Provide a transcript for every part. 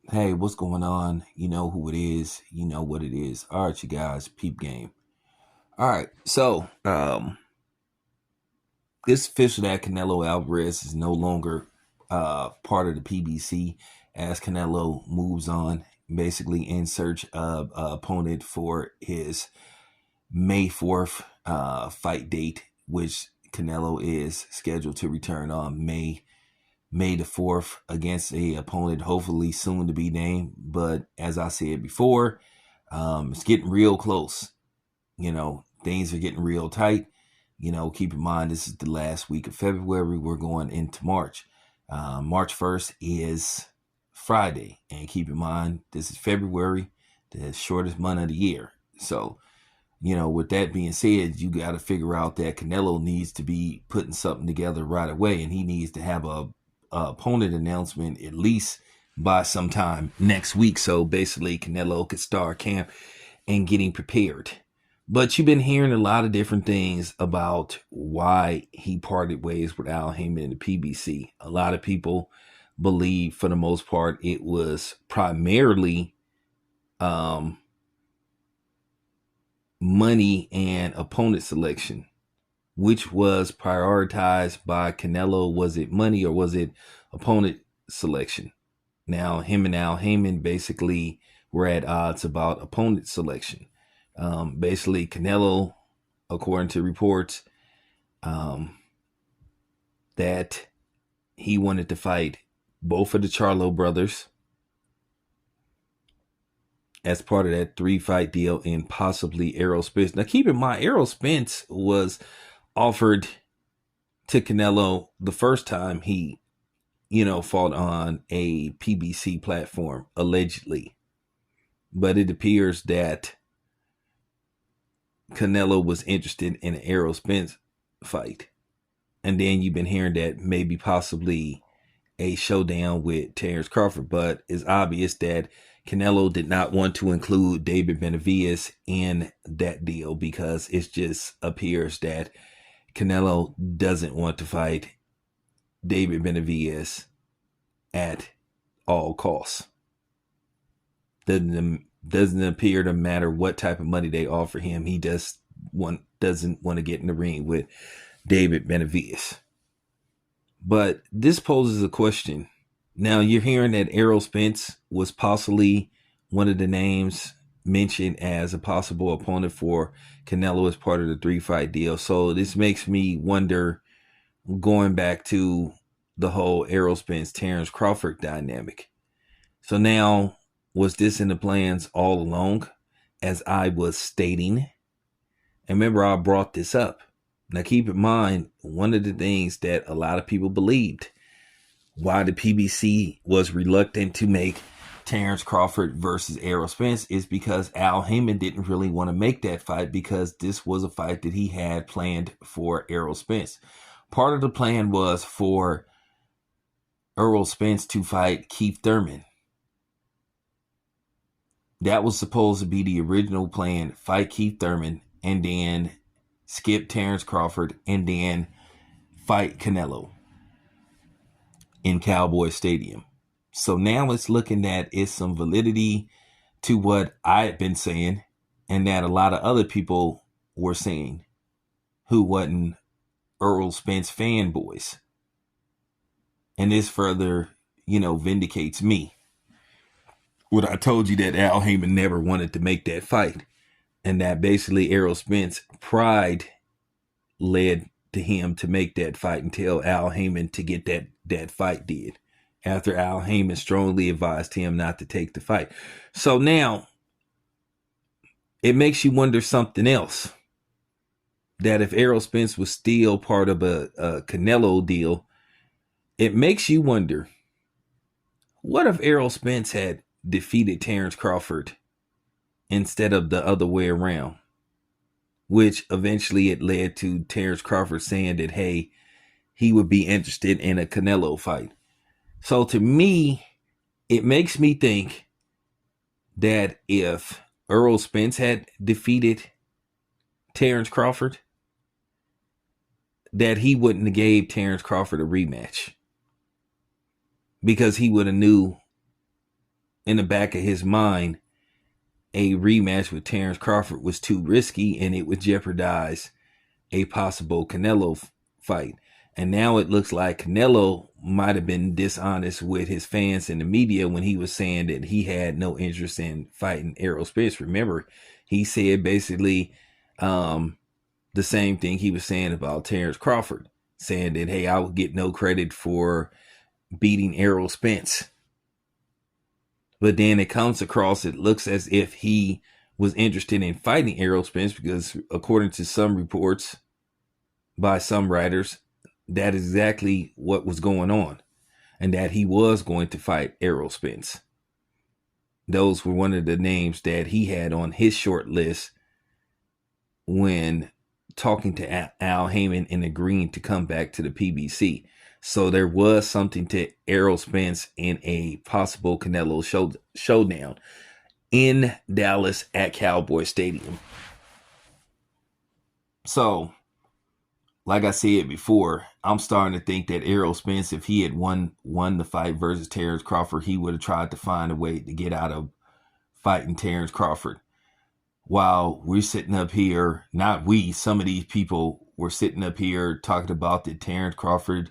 Hey, what's going on? You know who it is. You know what it is. All right, you guys, peep game. All right, it's official that Canelo Alvarez is no longer part of the PBC as Canelo moves on, basically in search of an opponent for his May 4th fight date, which Canelo is scheduled to return on May the 4th against a opponent hopefully soon to be named. But as I said before, it's getting real close. Things are getting real tight. Keep in mind, this is the last week of February. We're going into March. March 1st is Friday. And keep in mind, this is February, the shortest month of the year. So, with that being said, you got to figure out that Canelo needs to be putting something together right away. And he needs to have a opponent announcement at least by sometime next week. So basically, Canelo could start camp and getting prepared. But you've been hearing a lot of different things about why he parted ways with Al Heyman in the PBC. A lot of people believe, for the most part, it was primarily money and opponent selection. Which was prioritized by Canelo? Was it money or was it opponent selection? Now, him and Al Heyman basically were at odds about opponent selection. Basically, Canelo, according to reports, that he wanted to fight both of the Charlo brothers as part of that 3-fight deal and possibly Errol Spence. Now, keep in mind, Errol Spence was offered to Canelo the first time he, fought on a PBC platform, allegedly. But it appears that Canelo was interested in an Errol Spence fight. And then you've been hearing that maybe possibly a showdown with Terence Crawford. But it's obvious that Canelo did not want to include David Benavidez in that deal because it just appears that Canelo doesn't want to fight David Benavidez at all costs. Doesn't appear to matter what type of money they offer him. He just doesn't want to get in the ring with David Benavidez. But this poses a question. Now you're hearing that Errol Spence was possibly one of the names mentioned as a possible opponent for Canelo as part of the 3-fight deal. So this makes me wonder, going back to the whole Errol Spence Terence Crawford dynamic. So now, was this in the plans all along, as I was stating? And remember, I brought this up. Now keep in mind, one of the things that a lot of people believed why the PBC was reluctant to make Terence Crawford versus Errol Spence is because Al Heyman didn't really want to make that fight because this was a fight that he had planned for Errol Spence. Part of the plan was for Errol Spence to fight Keith Thurman. That was supposed to be the original plan, fight Keith Thurman and then skip Terence Crawford and then fight Canelo in Cowboy Stadium. So now it's looking that it's some validity to what I had been saying and that a lot of other people were saying who wasn't Errol Spence fanboys. And this further, vindicates me. What I told you, that Al Heyman never wanted to make that fight. And that basically Errol Spence pride led to him to make that fight and tell Al Heyman to get that fight did. After Al Heyman strongly advised him not to take the fight. So now, it makes you wonder something else. That if Errol Spence was still part of a Canelo deal, it makes you wonder, what if Errol Spence had defeated Terence Crawford instead of the other way around? Which eventually it led to Terence Crawford saying that, hey, he would be interested in a Canelo fight. So to me, it makes me think that if Errol Spence had defeated Terence Crawford, that he wouldn't have gave Terence Crawford a rematch. Because he would have knew in the back of his mind, a rematch with Terence Crawford was too risky and it would jeopardize a possible Canelo fight. And now it looks like Canelo might have been dishonest with his fans and the media when he was saying that he had no interest in fighting Errol Spence. Remember, he said basically the same thing he was saying about Terence Crawford, saying that, hey, I would get no credit for beating Errol Spence. But then it comes across, it looks as if he was interested in fighting Errol Spence because according to some reports by some writers, that is exactly what was going on, and that he was going to fight Errol Spence. Those were one of the names that he had on his short list when talking to Al Heyman and agreeing to come back to the PBC. So there was something to Errol Spence in a possible Canelo showdown in Dallas at Cowboy Stadium. So, like I said before, I'm starting to think that Errol Spence, if he had won the fight versus Terence Crawford, he would have tried to find a way to get out of fighting Terence Crawford. While we're sitting up here, not we, some of these people were sitting up here talking about that Terence Crawford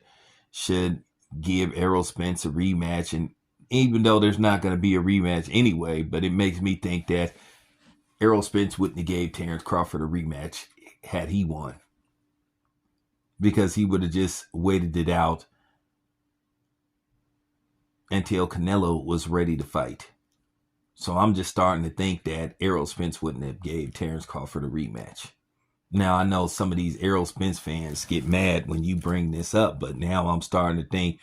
should give Errol Spence a rematch. And even though there's not going to be a rematch anyway, but it makes me think that Errol Spence wouldn't have gave Terence Crawford a rematch had he won, because he would have just waited it out until Canelo was ready to fight. So I'm just starting to think that Errol Spence wouldn't have gave Terence Crawford a rematch. Now, I know some of these Errol Spence fans get mad when you bring this up, but now I'm starting to think,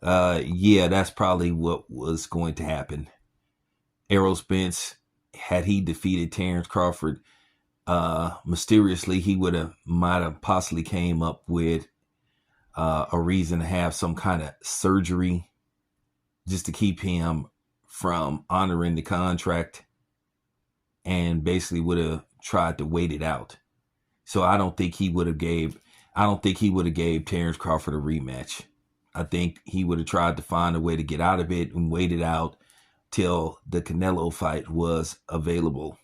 yeah, that's probably what was going to happen. Errol Spence, had he defeated Terence Crawford, mysteriously, he might have possibly came up with a reason to have some kind of surgery just to keep him from honoring the contract, and basically would have tried to wait it out. So I don't think he would have gave Terence Crawford a rematch. I think he would have tried to find a way to get out of it and wait it out till the Canelo fight was available.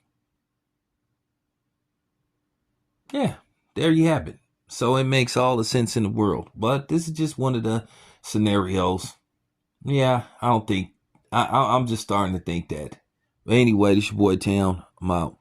Yeah, there you have it. So it makes all the sense in the world. But this is just one of the scenarios. Yeah, I don't think, I'm just starting to think that. But anyway, this your boy Town. I'm out.